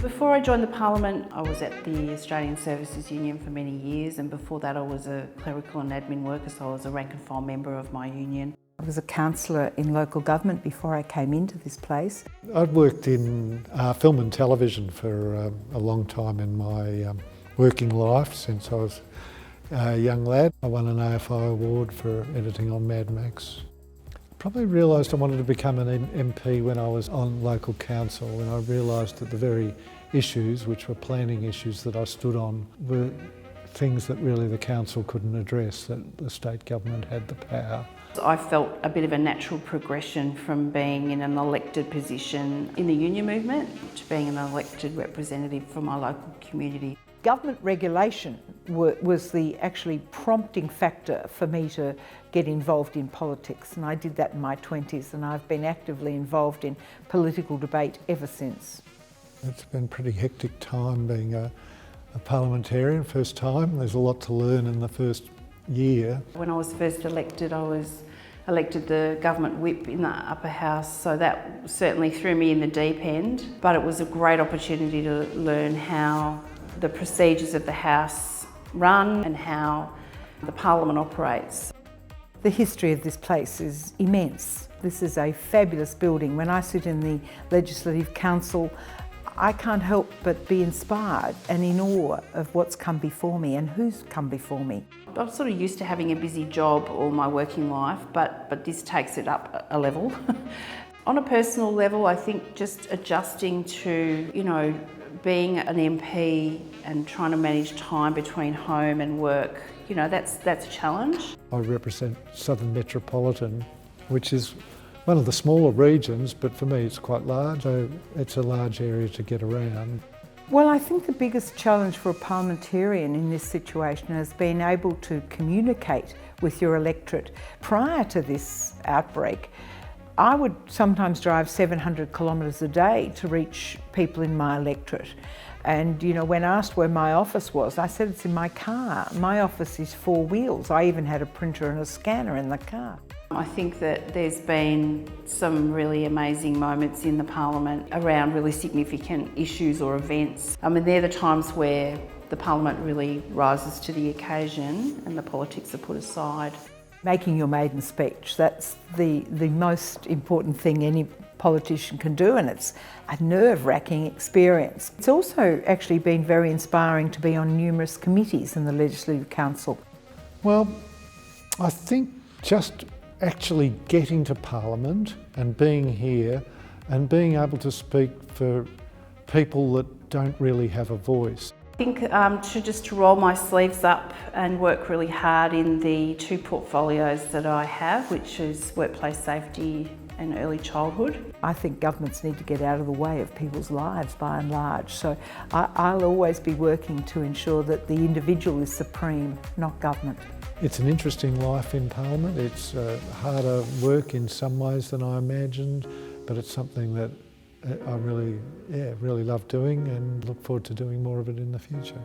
Before I joined the Parliament, I was at the Australian Services Union for many years, and before that I was a clerical and admin worker, so I was a rank and file member of my union. I was a councillor in local government before I came into this place. I'd worked in film and television for a long time in my working life since I was a young lad. I won an AFI award for editing on Mad Max. Probably realised I wanted to become an MP when I was on local council, and I realised that the very issues, which were planning issues that I stood on, were things that really the council couldn't address, that the state government had the power. I felt a bit of a natural progression from being in an elected position in the union movement to being an elected representative for my local community. Government regulation was the actually prompting factor for me to get involved in politics, and I did that in my 20s, and I've been actively involved in political debate ever since. It's been a pretty hectic time being a parliamentarian, first time. There's a lot to learn in the first year. When I was first elected, I was elected the government whip in the upper house, so that certainly threw me in the deep end, but it was a great opportunity to learn how the procedures of the House run and how the Parliament operates. The history of this place is immense. This is a fabulous building. When I sit in the Legislative Council, I can't help but be inspired and in awe of what's come before me and who's come before me. I'm sort of used to having a busy job all my working life, but this takes it up a level. On a personal level, I think just adjusting to, being an MP and trying to manage time between home and work, that's a challenge. I represent Southern Metropolitan, which is one of the smaller regions, but for me it's quite large, so it's a large area to get around. Well, I think the biggest challenge for a parliamentarian in this situation has been able to communicate with your electorate. Prior to this outbreak, I would sometimes drive 700 kilometres a day to reach people in my electorate. And when asked where my office was, I said it's in my car. My office is 4 wheels. I even had a printer and a scanner in the car. I think that there's been some really amazing moments in the Parliament around really significant issues or events. They're the times where the Parliament really rises to the occasion and the politics are put aside. Making your maiden speech, that's the most important thing any politician can do, and it's a nerve-wracking experience. It's also actually been very inspiring to be on numerous committees in the Legislative Council. Well, I think just actually getting to Parliament and being here and being able to speak for people that don't really have a voice. I think to roll my sleeves up and work really hard in the 2 portfolios that I have, which is workplace safety and early childhood. I think governments need to get out of the way of people's lives by and large, so I'll always be working to ensure that the individual is supreme, not government. It's an interesting life in Parliament. It's harder work in some ways than I imagined, but it's something that I really love doing and look forward to doing more of it in the future.